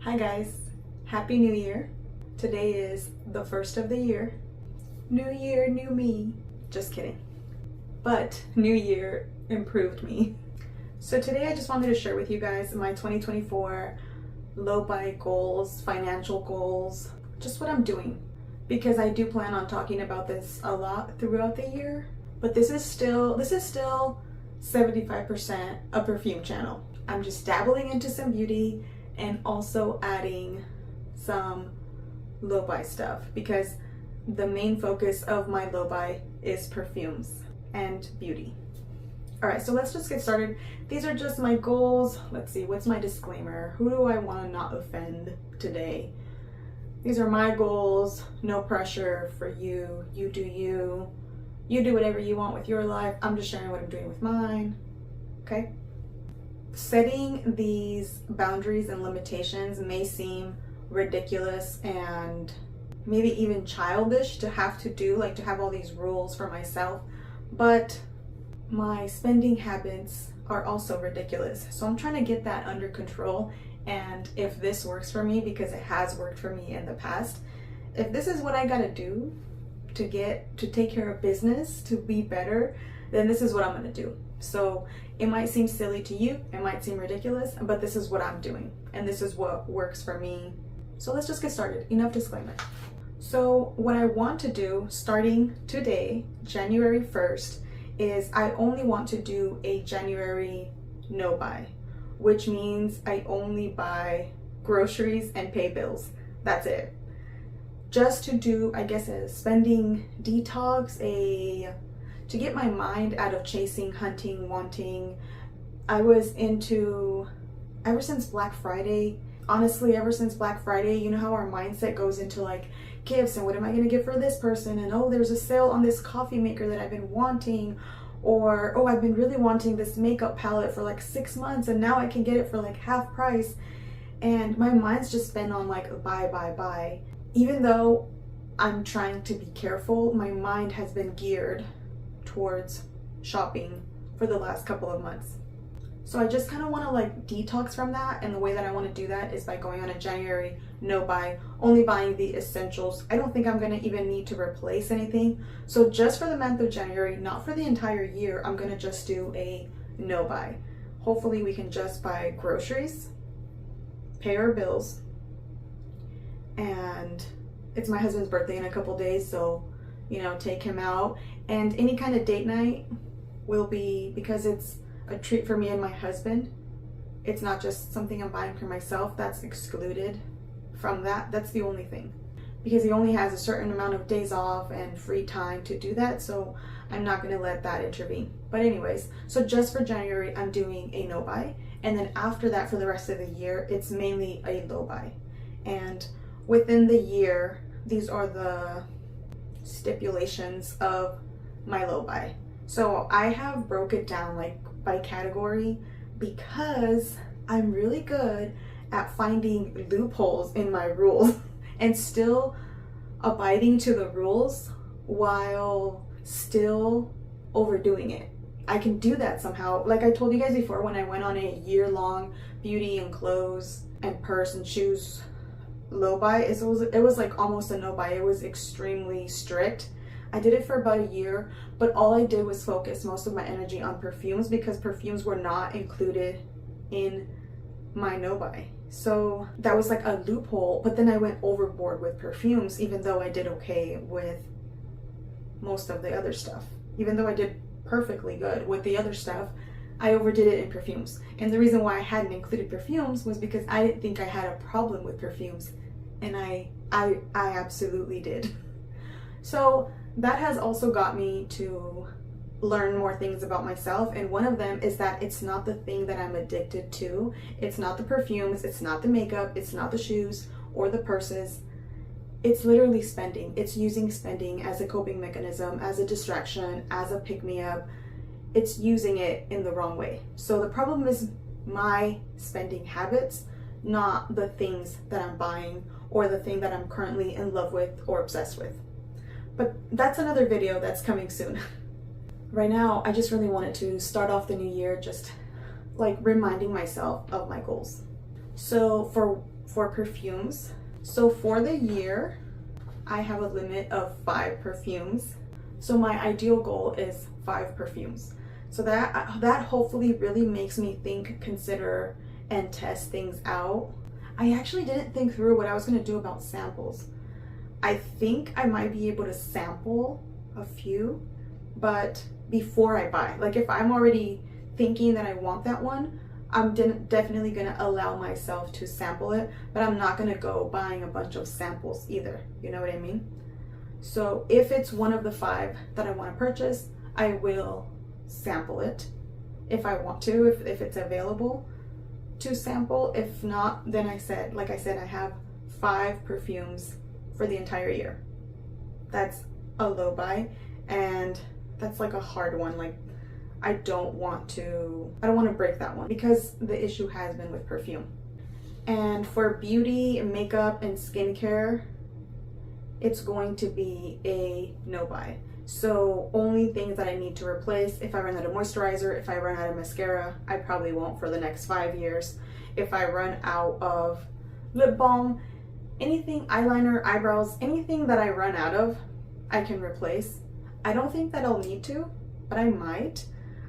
Hi guys, Happy New Year. Today is the first of the year. New year, new me. Just kidding. But New Year improved me. So today I just wanted to share with you guys my 2024 low-buy goals, financial goals, just what I'm doing. Because I do plan on talking about this a lot throughout the year. But this is still 75% a perfume channel. I'm just dabbling into some beauty and also adding some low-buy stuff because the main focus of my low-buy is perfumes and beauty. All right, so let's just get started. These are just my goals. Let's see, what's my disclaimer? Who do I want to not offend today? These are my goals, no pressure for you. You do you. You do whatever you want with your life. I'm just sharing what I'm doing with mine, okay? Setting these boundaries and limitations may seem ridiculous and maybe even childish to have to do, like to have all these rules for myself, but my spending habits are also ridiculous. So I'm trying to get that under control, and if this works for me, because it has worked for me in the past, if this is what I gotta do to take care of business, to be better, then this is what I'm gonna do. So it might seem silly to you, it might seem ridiculous, but this is what I'm doing and this is what works for me. So let's just get started. Enough disclaimer. So what I want to do starting today, January 1st, is I only want to do a January no buy, which means I only buy groceries and pay bills. That's it. Just to do, I guess, a spending detox, to get my mind out of chasing, hunting, wanting. I was into, ever since Black Friday, honestly, ever since Black Friday, you know how our mindset goes into like gifts and what am I gonna get for this person, and oh, there's a sale on this coffee maker that I've been wanting, or oh, I've been really wanting this makeup palette for like 6 months and now I can get it for like half price, and my mind's just been on like buy. Even though I'm trying to be careful, my mind has been geared towards shopping for the last couple of months. So I just kind of want to like detox from that, and the way that I want to do that is by going on a January no buy, only buying the essentials. I don't think I'm going to even need to replace anything. So just for the month of January, not for the entire year, I'm going to just do a no buy. Hopefully we can just buy groceries, pay our bills, and it's my husband's birthday in a couple days, so you know, take him out, and any kind of date night will be, because it's a treat for me and my husband, it's not just something I'm buying for myself. That's excluded from that. That's the only thing, because he only has a certain amount of days off and free time to do that, so I'm not going to let that intervene. But anyways, so just for January I'm doing a no buy, and then after that for the rest of the year it's mainly a low buy. And within the year, these are the stipulations of my low buy. So I have broke it down like by category, because I'm really good at finding loopholes in my rules and still abiding to the rules while still overdoing it. I can do that somehow. Like I told you guys before, when I went on a year-long beauty and clothes and purse and shoes low buy, it was like almost a no buy. It was extremely strict. I did it for about a year, but all I did was focus most of my energy on perfumes, because perfumes were not included in my no buy. So that was like a loophole, but then I went overboard with perfumes, even though I did okay with most of the other stuff. Even though I did perfectly good with the other stuff, I overdid it in perfumes. And the reason why I hadn't included perfumes was because I didn't think I had a problem with perfumes, and I absolutely did. So that has also got me to learn more things about myself, and one of them is that it's not the thing that I'm addicted to. It's not the perfumes, it's not the makeup, it's not the shoes or the purses. It's literally spending. It's using spending as a coping mechanism, as a distraction, as a pick-me-up. It's using it in the wrong way. So the problem is my spending habits, not the things that I'm buying or the thing that I'm currently in love with or obsessed with. But that's another video that's coming soon. Right now, I just really wanted to start off the new year just like reminding myself of my goals. So for perfumes. So for the year, I have a limit of 5 perfumes. So my ideal goal is 5 perfumes. So that hopefully really makes me think, consider, and test things out. I actually didn't think through what I was going to do about samples. I think I might be able to sample a few, but before I buy, like if I'm already thinking that I want that one, I'm definitely going to allow myself to sample it, but I'm not going to go buying a bunch of samples either. You know what I mean? So if it's one of the 5 that I want to purchase, I will sample it if I want to, if it's available to sample. If not, then like I said, I have 5 perfumes for the entire year. That's a low buy, and that's like a hard one. Like I don't want to break that one because the issue has been with perfume. And for beauty, makeup, and skincare, it's going to be a no buy. So only things that I need to replace: if I run out of moisturizer, if I run out of mascara, I probably won't for the next 5 years. If I run out of lip balm, anything, eyeliner, eyebrows, anything that I run out of, I can replace. I don't think that I'll need to, but I might.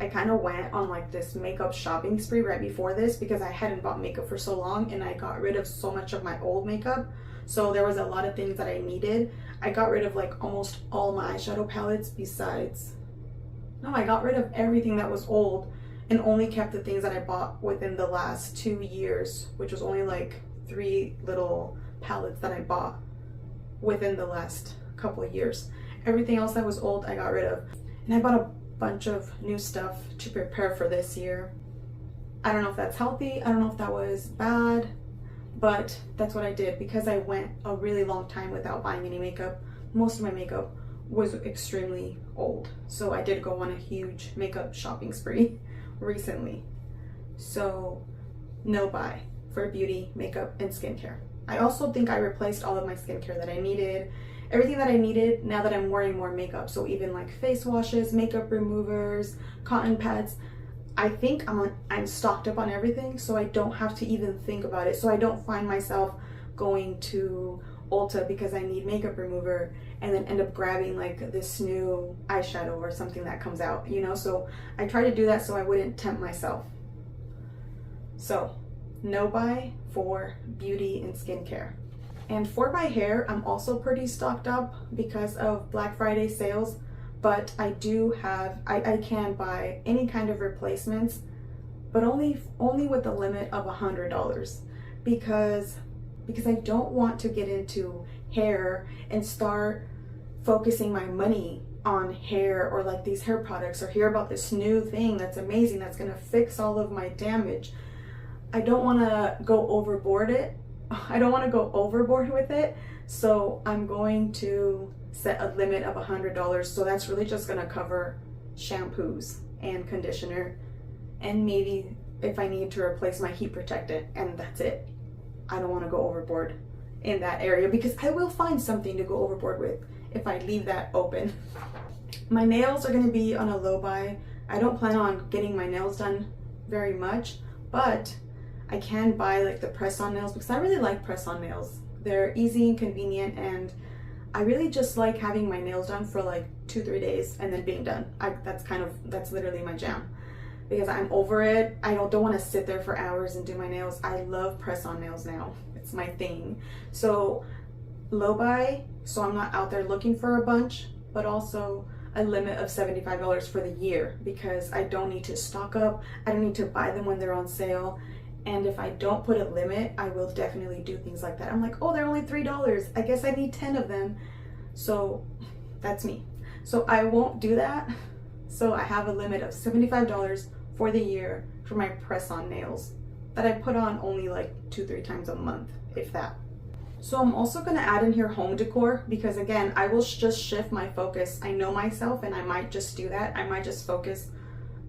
I kind of went on like this makeup shopping spree right before this because I hadn't bought makeup for so long, and I got rid of so much of my old makeup. So there was a lot of things that I needed. I got rid of like almost all my eyeshadow palettes I got rid of everything that was old and only kept the things that I bought within the last 2 years, which was only like 3 little palettes that I bought within the last couple of years. Everything else that was old, I got rid of. And I bought a bunch of new stuff to prepare for this year. I don't know if that's healthy. I don't know if that was bad, but that's what I did because I went a really long time without buying any makeup. Most of my makeup was extremely old. So I did go on a huge makeup shopping spree recently. So no buy for beauty, makeup, and skincare. I also think I replaced all of my skincare that I needed. Everything that I needed now that I'm wearing more makeup. So even like face washes, makeup removers, cotton pads. I think I'm stocked up on everything, so I don't have to even think about it. So I don't find myself going to Ulta because I need makeup remover and then end up grabbing like this new eyeshadow or something that comes out, you know? So I try to do that so I wouldn't tempt myself. So no buy for beauty and skincare. And for my hair, I'm also pretty stocked up because of Black Friday sales, but I can buy any kind of replacements, but only with a limit of $100 because I don't want to get into hair and start focusing my money on hair or like these hair products or hear about this new thing that's amazing that's gonna fix all of my damage. I don't want to go overboard with it, so I'm going to set a limit of $100. So that's really just going to cover shampoos and conditioner, and maybe if I need to replace my heat protectant, and that's it. I don't want to go overboard in that area because I will find something to go overboard with if I leave that open. My nails are going to be on a low buy. I don't plan on getting my nails done very much, but I can buy like the press-on nails because I really like press-on nails. They're easy and convenient, and I really just like having my nails done for like 2-3 days and then being done. That's literally my jam because I'm over it. I don't want to sit there for hours and do my nails. I love press-on nails now. It's my thing. So low buy, so I'm not out there looking for a bunch, but also a limit of $75 for the year because I don't need to stock up. I don't need to buy them when they're on sale. And if I don't put a limit, I will definitely do things like that. I'm like, oh, they're only $3. I guess I need 10 of them. So that's me. So I won't do that. So I have a limit of $75 for the year for my press-on nails that I put on only like 2-3 times a month, if that. So I'm also going to add in here home decor because again, I will just shift my focus. I know myself and I might just do that. I might just focus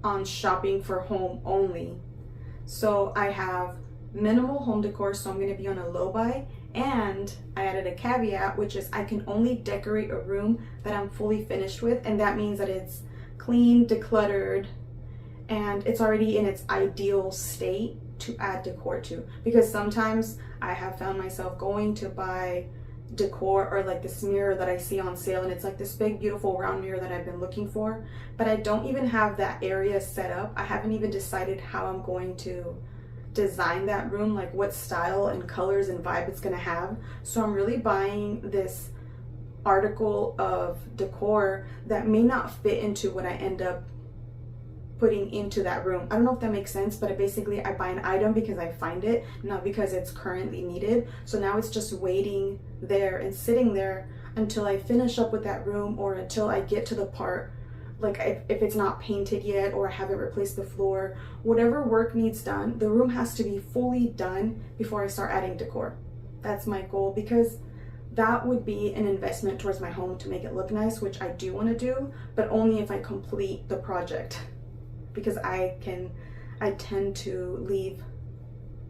on shopping for home only. So I have minimal home decor, so I'm going to be on a low buy, and I added a caveat, which is I can only decorate a room that I'm fully finished with, and that means that it's clean, decluttered, and it's already in its ideal state to add decor to, because sometimes I have found myself going to buy decor or like this mirror that I see on sale, and it's like this big beautiful round mirror that I've been looking for, but I don't even have that area set up. I haven't even decided how I'm going to design that room, like what style and colors and vibe it's gonna have. So I'm really buying this article of decor that may not fit into what I end up putting into that room. I don't know if that makes sense, but I buy an item because I find it, not because it's currently needed. So now it's just waiting there and sitting there until I finish up with that room, or until I get to the part, like if it's not painted yet or I haven't replaced the floor, whatever work needs done, the room has to be fully done before I start adding decor. That's my goal, because that would be an investment towards my home to make it look nice, which I do want to do, but only if I complete the project, because I tend to leave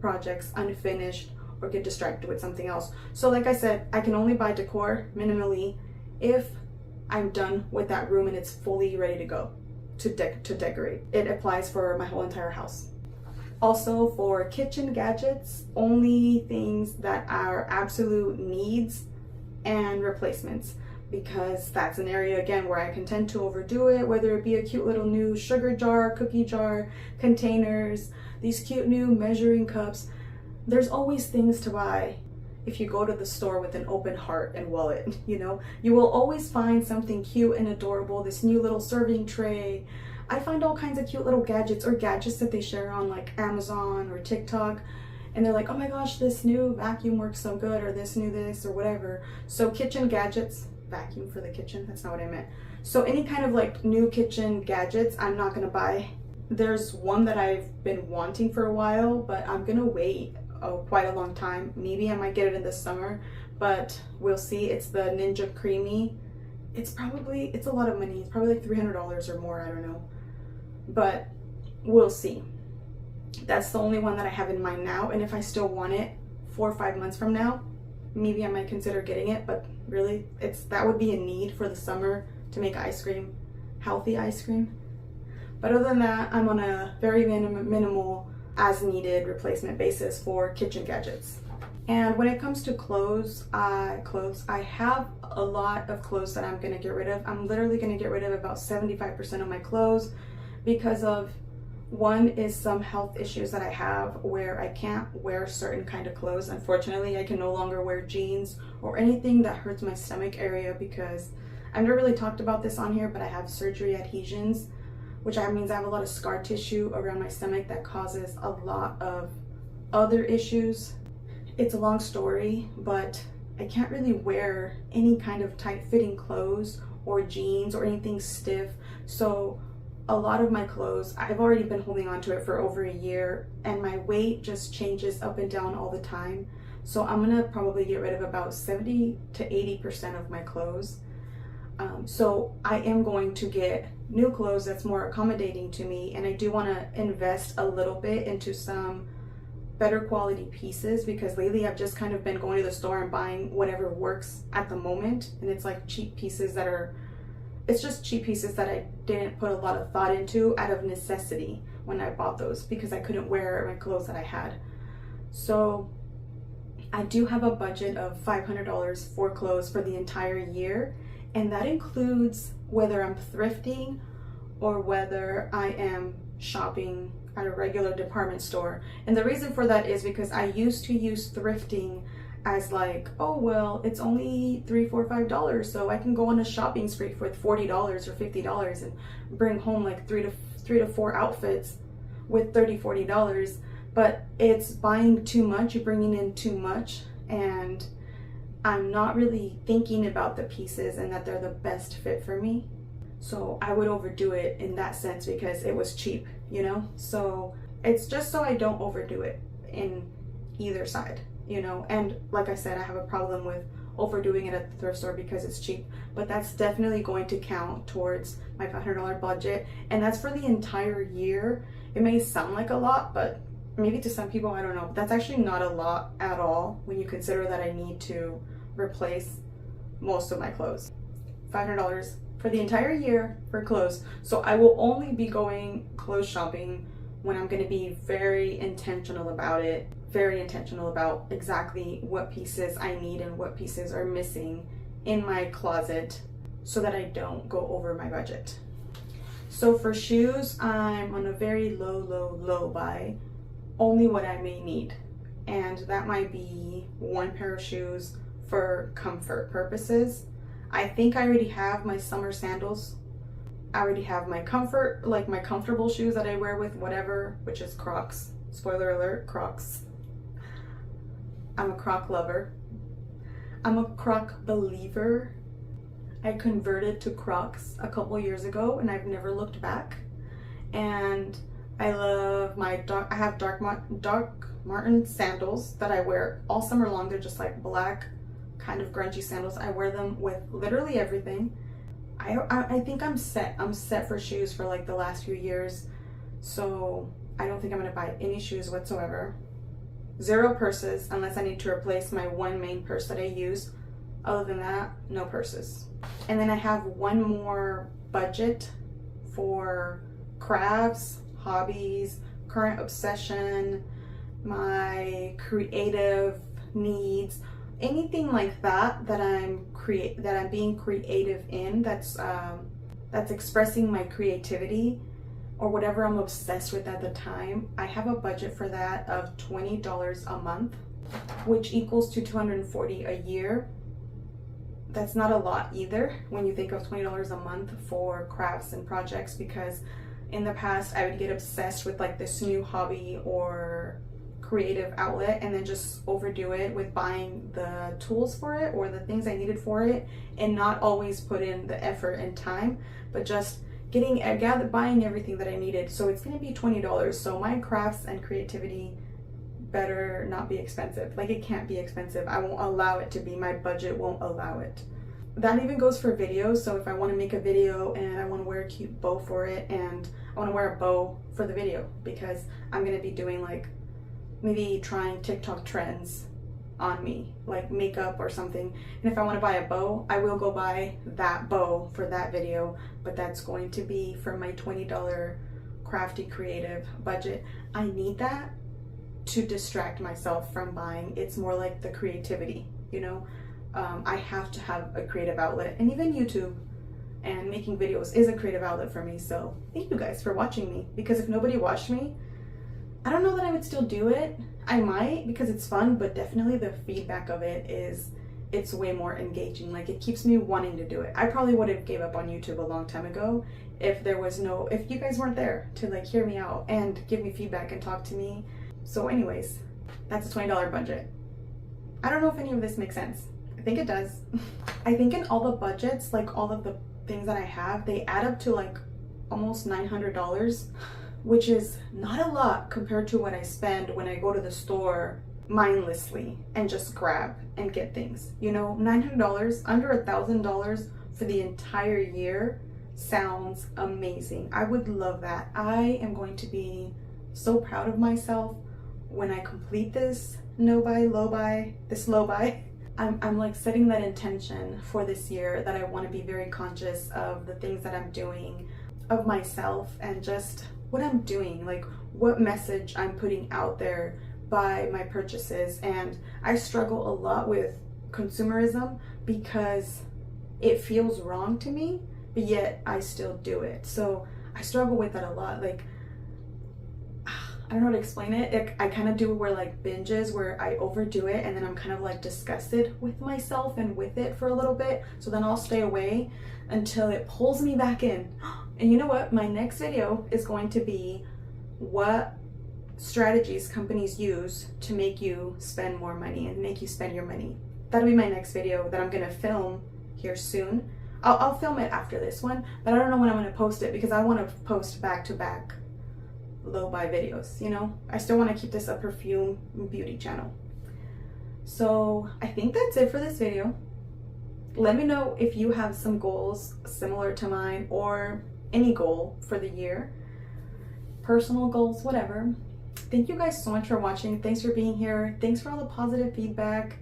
projects unfinished or get distracted with something else. So like I said, I can only buy decor minimally if I'm done with that room and it's fully ready to go to decorate. It applies for my whole entire house. Also, for kitchen gadgets, only things that are absolute needs and replacements, because that's an area again where I can tend to overdo it, whether it be a cute little new sugar jar, cookie jar, containers, these cute new measuring cups. There's always things to buy if you go to the store with an open heart and wallet. You know, you will always find something cute and adorable, this new little serving tray. I find all kinds of cute little gadgets, or gadgets that they share on like Amazon or TikTok, and they're like, oh my gosh, this new vacuum works so good, or this new this or whatever. So kitchen gadgets, vacuum for the kitchen, that's not what I meant. So any kind of like new kitchen gadgets, I'm not gonna buy. There's one that I've been wanting for a while, but I'm gonna wait quite a long time. Maybe I might get it in the summer, but we'll see. It's the Ninja Creamy. It's a lot of money. It's probably like $300 or more, I don't know, but we'll see. That's the only one that I have in mind now, and if I still want it 4 or 5 months from now, maybe I might consider getting it. But really, that would be a need for the summer to make ice cream, healthy ice cream. But other than that, I'm on a very minimal as needed replacement basis for kitchen gadgets. And when it comes to clothes, I have a lot of clothes that I'm gonna get rid of. I'm literally gonna get rid of about 75% of my clothes, because of, one is some health issues that I have where I can't wear certain kind of clothes. Unfortunately, I can no longer wear jeans or anything that hurts my stomach area, because I've never really talked about this on here, but I have surgery adhesions, which means I have a lot of scar tissue around my stomach that causes a lot of other issues. It's a long story, but I can't really wear any kind of tight fitting clothes or jeans or anything stiff. So a lot of my clothes, I've already been holding on to it for over a year, and my weight just changes up and down all the time. So I'm gonna probably get rid of about 70 to 80% of my clothes. So I am going to get new clothes that's more accommodating to me, and I do want to invest a little bit into some better quality pieces, because lately I've just kind of been going to the store and buying whatever works at the moment, and it's like cheap pieces that I didn't put a lot of thought into out of necessity when I bought those, because I couldn't wear my clothes that I had. So I do have a budget of $500 for clothes for the entire year, and that includes whether I'm thrifting or whether I am shopping at a regular department store. And the reason for that is because I used to use thrifting as like, oh well, it's only $3, $4, $5, so I can go on a shopping spree for $40 or $50 and bring home like three to four outfits with $30, $40. But it's buying too much, you're bringing in too much, and I'm not really thinking about the pieces and that they're the best fit for me. So I would overdo it in that sense because it was cheap, you know? So it's just so I don't overdo it in either side, you know? And like I said, I have a problem with overdoing it at the thrift store because it's cheap, but that's definitely going to count towards my $500 budget. And that's for the entire year. It may sound like a lot, but maybe to some people, I don't know. That's actually not a lot at all when you consider that I need to replace most of my clothes. $500 for the entire year for clothes. So I will only be going clothes shopping when I'm going to be very intentional about it very intentional about exactly what pieces I need and what pieces are missing in my closet so that I don't go over my budget. So for shoes, I'm on a very low buy, only what I may need. And that might be one pair of shoes for comfort purposes. I think I already have my summer sandals. I already have my comfort, like my comfortable shoes that I wear with whatever, which is Crocs. Spoiler alert, Crocs. I'm a Croc lover. I'm a Croc believer. I converted to Crocs a couple years ago and I've never looked back. And I love I have Dark Martin sandals that I wear all summer long. They're just like black, kind of grungy sandals. I wear them with literally everything. I think I'm set for shoes for like the last few years. So I don't think I'm gonna buy any shoes whatsoever. Zero purses unless I need to replace my one main purse that I use. Other than that, no purses. And then I have one more budget for crafts, hobbies, current obsession, my creative needs, anything like that I'm being creative in, that's expressing my creativity or whatever I'm obsessed with at the time. I have a budget for that of $20 a month, which equals to $240 a year. That's not a lot either when you think of $20 a month for crafts and projects, because in the past I would get obsessed with like this new hobby or creative outlet and then just overdo it with buying the tools for it or the things I needed for it and not always put in the effort and time, but just buying everything that I needed. So it's gonna be $20. So my crafts and creativity better not be expensive. Like, it can't be expensive. I won't allow it to be. My budget won't allow it. That even goes for videos. So if I want to make a video and I want to wear a cute bow for it, and I want to wear a bow for the video because I'm going to be doing like maybe trying TikTok trends on me, like makeup or something. And if I want to buy a bow, I will go buy that bow for that video, but that's going to be for my $20 crafty creative budget. I need that to distract myself from buying. It's more like the creativity, you know. I have to have a creative outlet, and even YouTube and making videos is a creative outlet for me. So thank you guys for watching me, because if nobody watched me, I don't know that I would still do it. I might, because it's fun, but definitely the feedback of it is, it's way more engaging. Like, it keeps me wanting to do it. I probably would have gave up on YouTube a long time ago if you guys weren't there to like hear me out and give me feedback and talk to me. So anyways, that's a $20 budget. I don't know if any of this makes sense. I think it does. I think in all the budgets, like all of the things that I have, they add up to like almost $900, which is not a lot compared to what I spend when I go to the store mindlessly and just grab and get things. You know, $900, under $1,000 for the entire year sounds amazing. I would love that. I am going to be so proud of myself when I complete this low buy. I'm like setting that intention for this year that I want to be very conscious of the things that I'm doing, of myself, and just what I'm doing, like what message I'm putting out there by my purchases. And I struggle a lot with consumerism because it feels wrong to me, but yet I still do it. So I struggle with that a lot. Like, I don't know how to explain it. I kind of do where like binges where I overdo it and then I'm kind of like disgusted with myself and with it for a little bit. So then I'll stay away until it pulls me back in. And you know what? My next video is going to be what strategies companies use to make you spend more money and make you spend your money. That'll be my next video that I'm going to film here soon. I'll film it after this one, but I don't know when I'm going to post it because I want to post back-to-back low buy videos, you know. I still want to keep this a perfume beauty channel. So I think that's it for this video. Let me know if you have some goals similar to mine or any goal for the year, personal goals, whatever. Thank you guys so much for watching. Thanks for being here. Thanks for all the positive feedback.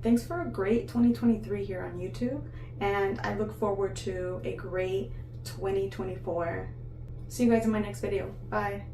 Thanks for a great 2023 here on YouTube, and I look forward to a great 2024. See you guys in my next video. Bye.